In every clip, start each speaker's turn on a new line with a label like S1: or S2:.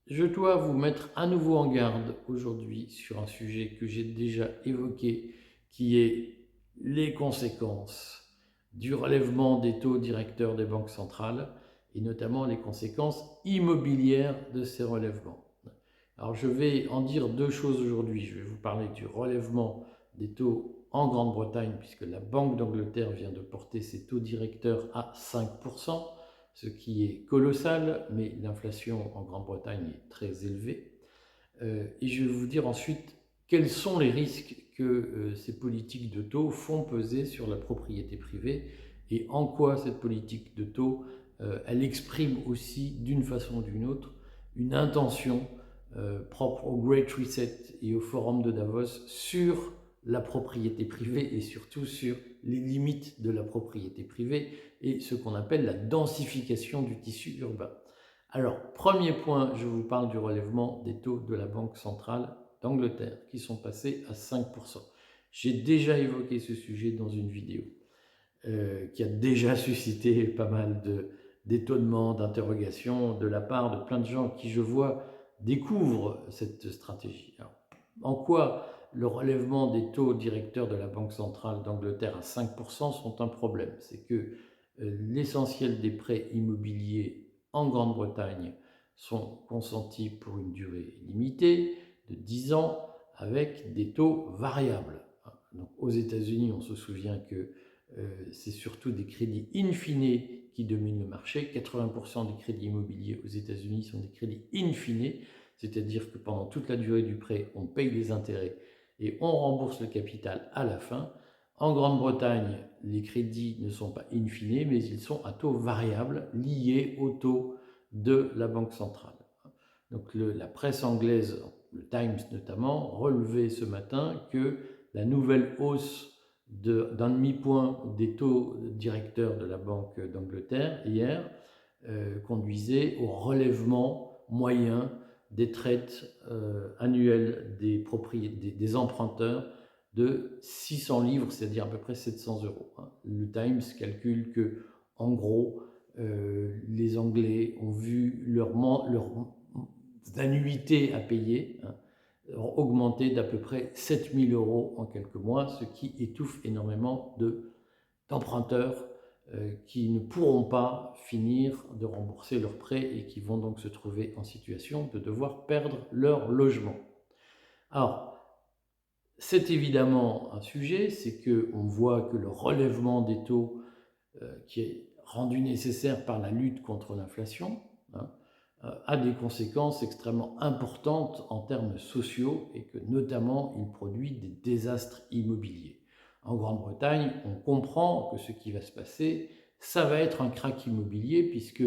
S1: Je dois vous mettre à nouveau en garde aujourd'hui sur un sujet que j'ai déjà évoqué, qui est les conséquences du relèvement des taux directeurs des banques centrales et notamment les conséquences immobilières de ces relèvements. Alors je vais en dire deux choses aujourd'hui. Je vais vous parler du relèvement des taux en Grande-Bretagne, puisque la Banque d'Angleterre vient de porter ses taux directeurs à 5%, ce qui est colossal, mais l'inflation en Grande-Bretagne est très élevée. Et je vais vous dire ensuite quels sont les risques que ces politiques de taux font peser sur la propriété privée et en quoi cette politique de taux, elle exprime aussi d'une façon ou d'une autre une intention propre au Great Reset et au Forum de Davos sur la propriété privée et surtout sur les limites de la propriété privée et ce qu'on appelle la densification du tissu urbain. Alors, premier point, je vous parle du relèvement des taux de la Banque centrale d'Angleterre qui sont passés à 5%. J'ai déjà évoqué ce sujet dans une vidéo qui a déjà suscité pas mal d'étonnements, d'interrogations de la part de plein de gens qui, je vois, découvrent cette stratégie. Alors, en quoi le relèvement des taux directeurs de la Banque centrale d'Angleterre à 5% sont un problème? C'est que l'essentiel des prêts immobiliers en Grande-Bretagne sont consentis pour une durée limitée de 10 ans avec des taux variables. Donc, aux États-Unis, on se souvient que c'est surtout des crédits in fine qui dominent le marché. 80% des crédits immobiliers aux États-Unis sont des crédits in fine, c'est-à-dire que pendant toute la durée du prêt, on paye les intérêts et on rembourse le capital à la fin. En Grande-Bretagne, les crédits ne sont pas in fine, mais ils sont à taux variable liés au taux de la Banque centrale. Donc la presse anglaise, le Times notamment, relevait ce matin que la nouvelle hausse d'un demi-point des taux directeurs de la Banque d'Angleterre hier conduisait au relèvement moyen des traites annuelles des emprunteurs de 600 livres, c'est-à-dire à peu près 700 euros. Le Times calcule que, en gros, les Anglais ont vu leur annuités à payer augmenter d'à peu près 7 000 euros en quelques mois, ce qui étouffe énormément d'emprunteurs qui ne pourront pas finir de rembourser leurs prêts et qui vont donc se trouver en situation de devoir perdre leur logement. Alors, c'est évidemment un sujet, c'est qu'on voit que le relèvement des taux qui est rendu nécessaire par la lutte contre l'inflation, a des conséquences extrêmement importantes en termes sociaux et que notamment il produit des désastres immobiliers. En Grande-Bretagne, on comprend que ce qui va se passer, ça va être un krach immobilier puisque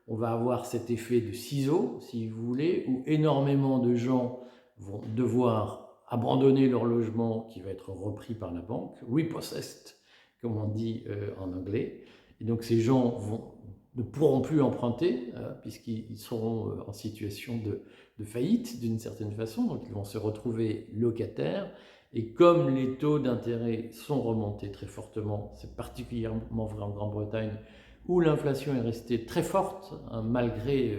S1: on va avoir cet effet de ciseau, si vous voulez, où énormément de gens vont devoir abandonner leur logement qui va être repris par la banque, repossessed, comme on dit en anglais. Et donc ces gens ne pourront plus emprunter puisqu'ils seront en situation de faillite d'une certaine façon, donc ils vont se retrouver locataires. Et comme les taux d'intérêt sont remontés très fortement, c'est particulièrement vrai en Grande-Bretagne, où l'inflation est restée très forte, malgré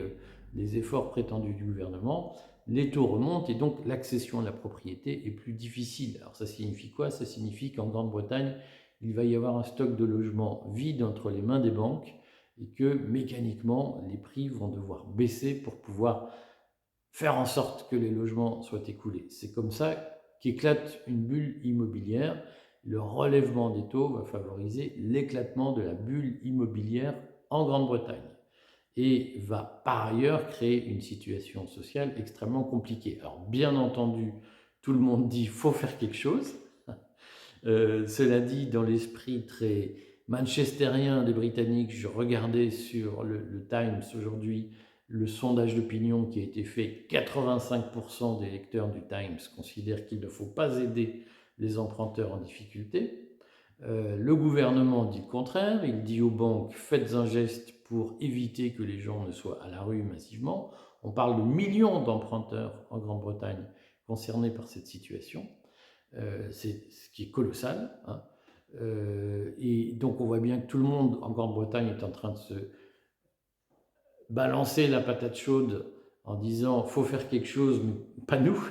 S1: les efforts prétendus du gouvernement, les taux remontent et donc l'accession à la propriété est plus difficile. Alors ça signifie quoi? Ça signifie qu'en Grande-Bretagne, il va y avoir un stock de logements vide entre les mains des banques et que mécaniquement, les prix vont devoir baisser pour pouvoir faire en sorte que les logements soient écoulés. C'est comme ça qu'éclate une bulle immobilière. Le relèvement des taux va favoriser l'éclatement de la bulle immobilière en Grande-Bretagne et va par ailleurs créer une situation sociale extrêmement compliquée. Alors bien entendu, tout le monde dit qu'il faut faire quelque chose. Cela dit, dans l'esprit très manchestérien des Britanniques, je regardais sur le Times aujourd'hui le sondage d'opinion qui a été fait. 85% des lecteurs du Times considèrent qu'il ne faut pas aider les emprunteurs en difficulté. Le gouvernement dit le contraire, il dit aux banques faites un geste pour éviter que les gens ne soient à la rue massivement. On parle de millions d'emprunteurs en Grande-Bretagne concernés par cette situation. C'est ce qui est colossal. Et donc on voit bien que tout le monde en Grande-Bretagne est en train de se balancer la patate chaude en disant « faut faire quelque chose, mais pas nous ».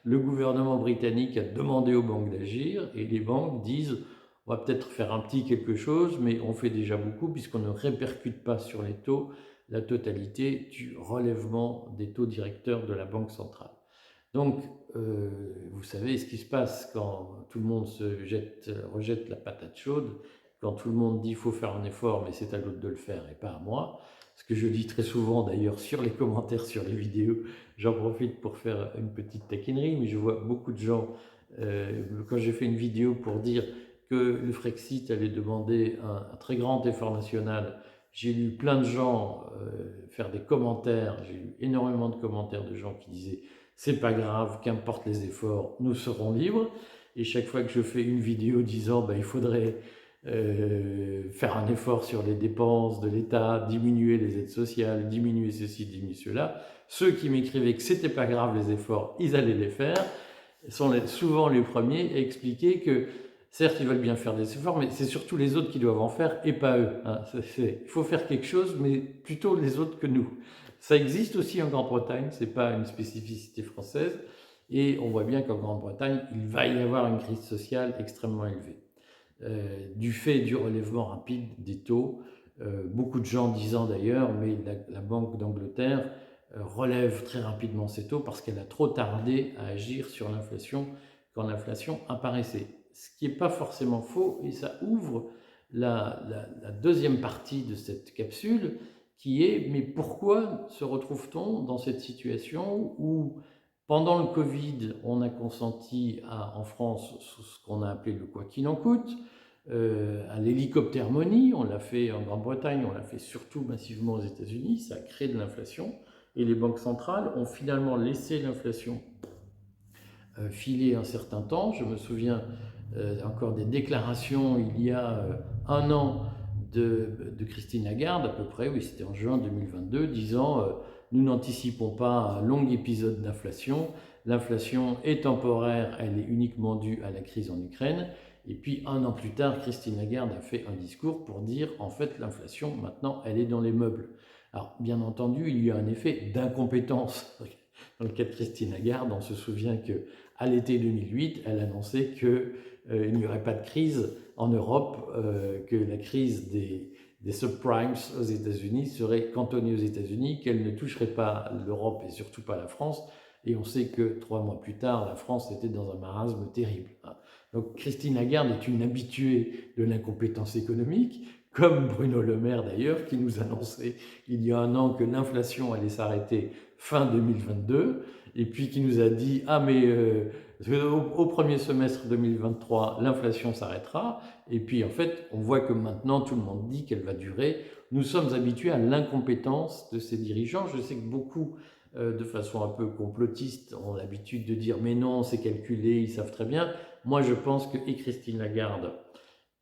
S1: Le gouvernement britannique a demandé aux banques d'agir et les banques disent « on va peut-être faire un petit quelque chose, mais on fait déjà beaucoup puisqu'on ne répercute pas sur les taux la totalité du relèvement des taux directeurs de la Banque centrale ». Donc, vous savez ce qui se passe quand tout le monde rejette la patate chaude, quand tout le monde dit qu'il faut faire un effort, mais c'est à l'autre de le faire et pas à moi. Ce que je dis très souvent d'ailleurs sur les commentaires sur les vidéos, j'en profite pour faire une petite taquinerie, mais je vois beaucoup de gens, quand j'ai fait une vidéo pour dire que le Frexit allait demander un très grand effort national, j'ai lu plein de gens faire des commentaires, j'ai lu énormément de commentaires de gens qui disaient c'est pas grave, qu'importe les efforts, nous serons libres. Et chaque fois que je fais une vidéo disant il faudrait faire un effort sur les dépenses de l'État, diminuer les aides sociales, diminuer ceci, diminuer cela, ceux qui m'écrivaient que c'était pas grave les efforts, ils allaient les faire, sont souvent les premiers à expliquer que certes ils veulent bien faire des efforts, mais c'est surtout les autres qui doivent en faire et pas eux. Hein. Il faut faire quelque chose, mais plutôt les autres que nous. Ça existe aussi en Grande-Bretagne, ce n'est pas une spécificité française, et on voit bien qu'en Grande-Bretagne, il va y avoir une crise sociale extrêmement élevée. Du fait du relèvement rapide des taux, beaucoup de gens disant d'ailleurs, mais la Banque d'Angleterre relève très rapidement ses taux parce qu'elle a trop tardé à agir sur l'inflation quand l'inflation apparaissait. Ce qui n'est pas forcément faux, et ça ouvre la deuxième partie de cette capsule, qui est, mais pourquoi se retrouve-t-on dans cette situation où, pendant le Covid, on a consenti en France ce qu'on a appelé le « quoi qu'il en coûte », à l'hélicoptère money, on l'a fait en Grande-Bretagne, on l'a fait surtout massivement aux États-Unis, ça a créé de l'inflation, et les banques centrales ont finalement laissé l'inflation filer un certain temps. Je me souviens encore des déclarations il y a un an de Christine Lagarde, à peu près, oui, c'était en juin 2022, disant nous n'anticipons pas un long épisode d'inflation, l'inflation est temporaire, elle est uniquement due à la crise en Ukraine. Et puis un an plus tard, Christine Lagarde a fait un discours pour dire en fait l'inflation maintenant elle est dans les meubles. Alors bien entendu il y a un effet d'incompétence. Dans le cas de Christine Lagarde, on se souvient qu'à l'été 2008, elle annonçait qu'il n'y aurait pas de crise en Europe, que la crise des subprimes aux États-Unis serait cantonnée aux États-Unis, qu'elle ne toucherait pas l'Europe et surtout pas la France. Et on sait que 3 mois plus tard, la France était dans un marasme terrible. Donc Christine Lagarde est une habituée de l'incompétence économique, comme Bruno Le Maire d'ailleurs, qui nous annonçait il y a un an que l'inflation allait s'arrêter fin 2022, et puis qui nous a dit « Ah mais au premier semestre 2023, l'inflation s'arrêtera », et puis en fait, on voit que maintenant tout le monde dit qu'elle va durer. Nous sommes habitués à l'incompétence de ces dirigeants. Je sais que beaucoup, de façon un peu complotiste, ont l'habitude de dire « Mais non, c'est calculé, ils savent très bien ». Moi, je pense que et Christine Lagarde,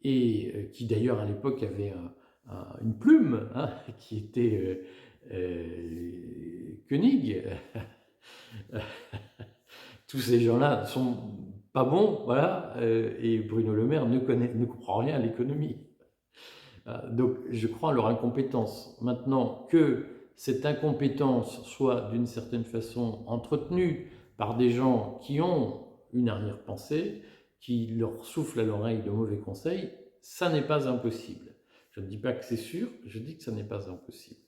S1: et qui d'ailleurs à l'époque avait une plume, hein, qui était Koenig, tous ces gens-là sont pas bons, voilà, et Bruno Le Maire ne comprend rien à l'économie. Donc je crois à leur incompétence. Maintenant, que cette incompétence soit d'une certaine façon entretenue par des gens qui ont une arrière-pensée, qui leur soufflent à l'oreille de mauvais conseils, ça n'est pas impossible. Je ne dis pas que c'est sûr, je dis que ça n'est pas impossible.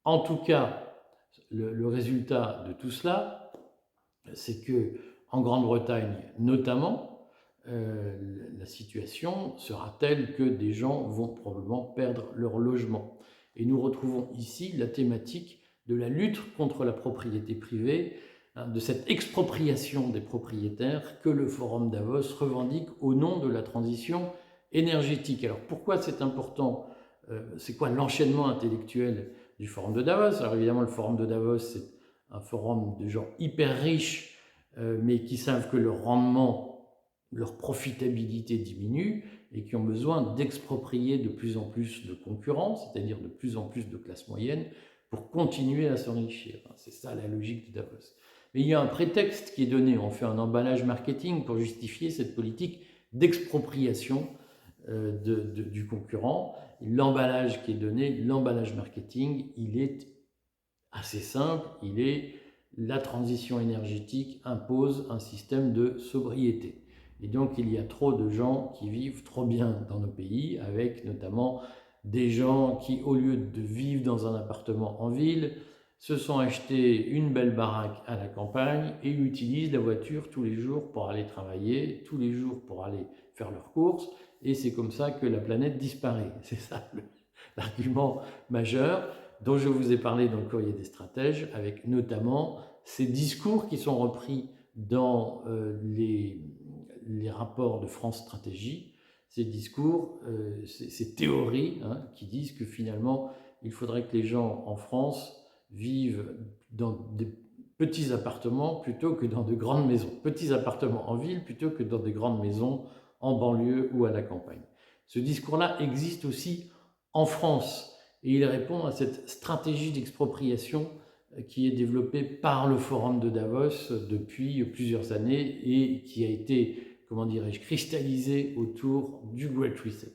S1: En tout cas, le résultat de tout cela, c'est que en Grande-Bretagne notamment, la situation sera telle que des gens vont probablement perdre leur logement. Et nous retrouvons ici la thématique de la lutte contre la propriété privée, hein, de cette expropriation des propriétaires que le Forum Davos revendique au nom de la transition énergétique. Alors pourquoi c'est important? C'est quoi l'enchaînement intellectuel du Forum de Davos? Alors évidemment, le Forum de Davos, c'est un forum de gens hyper riches, mais qui savent que leur rendement, leur profitabilité diminue et qui ont besoin d'exproprier de plus en plus de concurrents, c'est-à-dire de plus en plus de classes moyennes, pour continuer à s'enrichir. C'est ça la logique de Davos. Mais il y a un prétexte qui est donné, on fait un emballage marketing pour justifier cette politique d'expropriation du concurrent. L'emballage qui est donné, l'emballage marketing, il est assez simple, il est la transition énergétique impose un système de sobriété. Et donc il y a trop de gens qui vivent trop bien dans nos pays, avec notamment des gens qui, au lieu de vivre dans un appartement en ville, se sont achetés une belle baraque à la campagne et utilisent la voiture tous les jours pour aller travailler, tous les jours pour aller faire leurs courses, et c'est comme ça que la planète disparaît. C'est ça l'argument majeur dont je vous ai parlé dans le courrier des stratèges, avec notamment ces discours qui sont repris dans les rapports de France Stratégie, ces discours, ces théories qui disent que finalement, il faudrait que les gens en France vivent dans des petits appartements plutôt que dans de grandes maisons. Petits appartements en ville plutôt que dans des grandes maisons en banlieue ou à la campagne. Ce discours-là existe aussi en France et il répond à cette stratégie d'expropriation qui est développée par le Forum de Davos depuis plusieurs années et qui a été, comment dirais-je, cristallisée autour du Great Reset.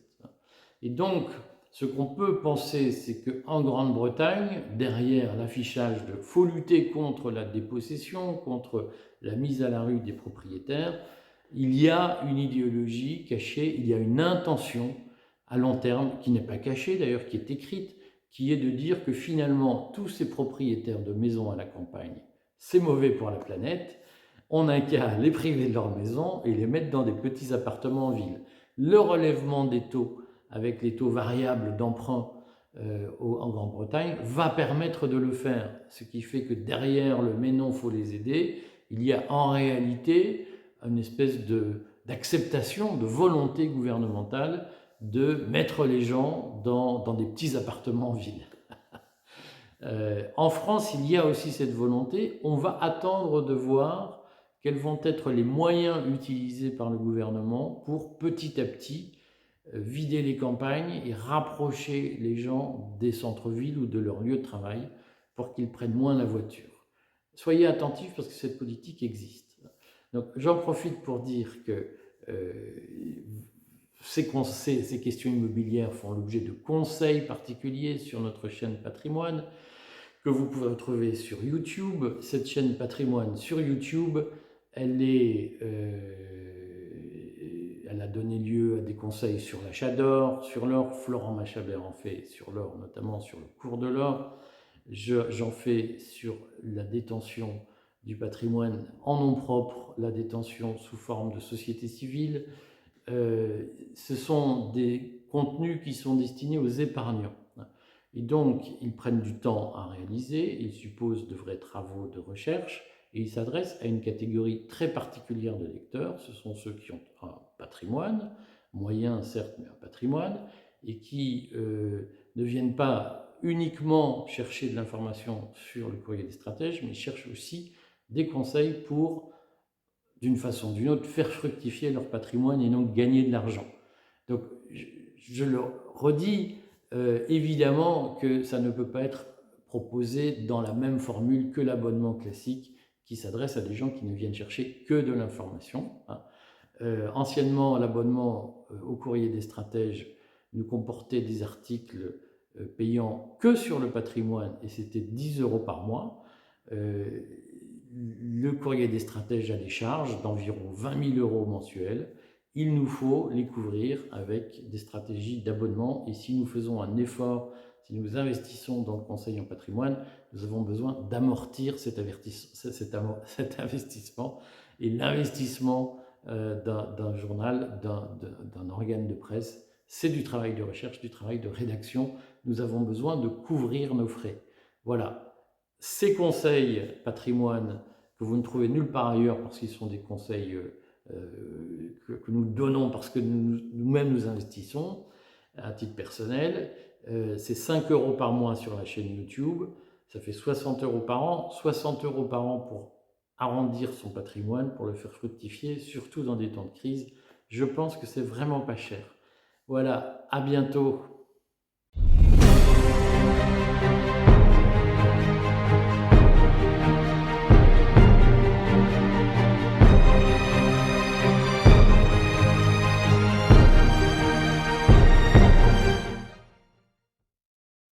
S1: Et donc, ce qu'on peut penser, c'est qu'en Grande-Bretagne, derrière l'affichage de « faut lutter contre la dépossession, contre la mise à la rue des propriétaires », il y a une idéologie cachée, il y a une intention à long terme, qui n'est pas cachée d'ailleurs, qui est écrite, qui est de dire que finalement, tous ces propriétaires de maisons à la campagne, c'est mauvais pour la planète, on n'a qu'à les priver de leur maison et les mettre dans des petits appartements en ville. Le relèvement des taux avec les taux variables d'emprunt en Grande-Bretagne va permettre de le faire. Ce qui fait que derrière le « mais non, faut les aider », il y a en réalité une espèce d'acceptation, de volonté gouvernementale de mettre les gens dans des petits appartements en ville. En France, il y a aussi cette volonté. On va attendre de voir quels vont être les moyens utilisés par le gouvernement pour petit à petit vider les campagnes et rapprocher les gens des centres-villes ou de leur lieu de travail pour qu'ils prennent moins la voiture. Soyez attentifs parce que cette politique existe. Donc j'en profite pour dire que ces questions immobilières font l'objet de conseils particuliers sur notre chaîne Patrimoine que vous pouvez retrouver sur YouTube. Cette chaîne Patrimoine sur YouTube, elle a donné lieu à des conseils sur l'achat d'or, sur l'or. Florent Machabert en fait sur l'or, notamment sur le cours de l'or. J'en fais sur la détention du patrimoine en nom propre, la détention sous forme de société civile. Ce sont des contenus qui sont destinés aux épargnants. Et donc, ils prennent du temps à réaliser, ils supposent de vrais travaux de recherche, et ils s'adressent à une catégorie très particulière de lecteurs. Ce sont ceux qui ont un patrimoine, moyen certes, mais un patrimoine, et qui ne viennent pas uniquement chercher de l'information sur le courrier des stratèges, mais cherchent aussi des conseils pour, d'une façon ou d'une autre, faire fructifier leur patrimoine et donc gagner de l'argent. Donc, je le redis, évidemment que ça ne peut pas être proposé dans la même formule que l'abonnement classique qui s'adresse à des gens qui ne viennent chercher que de l'information. Anciennement, l'abonnement au courrier des stratèges nous comportait des articles payant que sur le patrimoine et c'était 10 € par mois. Le courrier des stratèges a des charges d'environ 20 000 € mensuels. Il nous faut les couvrir avec des stratégies d'abonnement et si nous faisons un effort, si nous investissons dans le conseil en patrimoine, nous avons besoin d'amortir cet investissement et l'investissement d'un journal, d'un organe de presse, c'est du travail de recherche, du travail de rédaction. Nous avons besoin de couvrir nos frais. Voilà. Ces conseils patrimoine que vous ne trouvez nulle part ailleurs parce qu'ils sont des conseils que nous donnons parce que nous-mêmes nous investissons à titre personnel, c'est 5 € par mois sur la chaîne YouTube, ça fait 60 € par an, 60 € par an pour arrondir son patrimoine, pour le faire fructifier, surtout dans des temps de crise. Je pense que c'est vraiment pas cher. Voilà, à bientôt.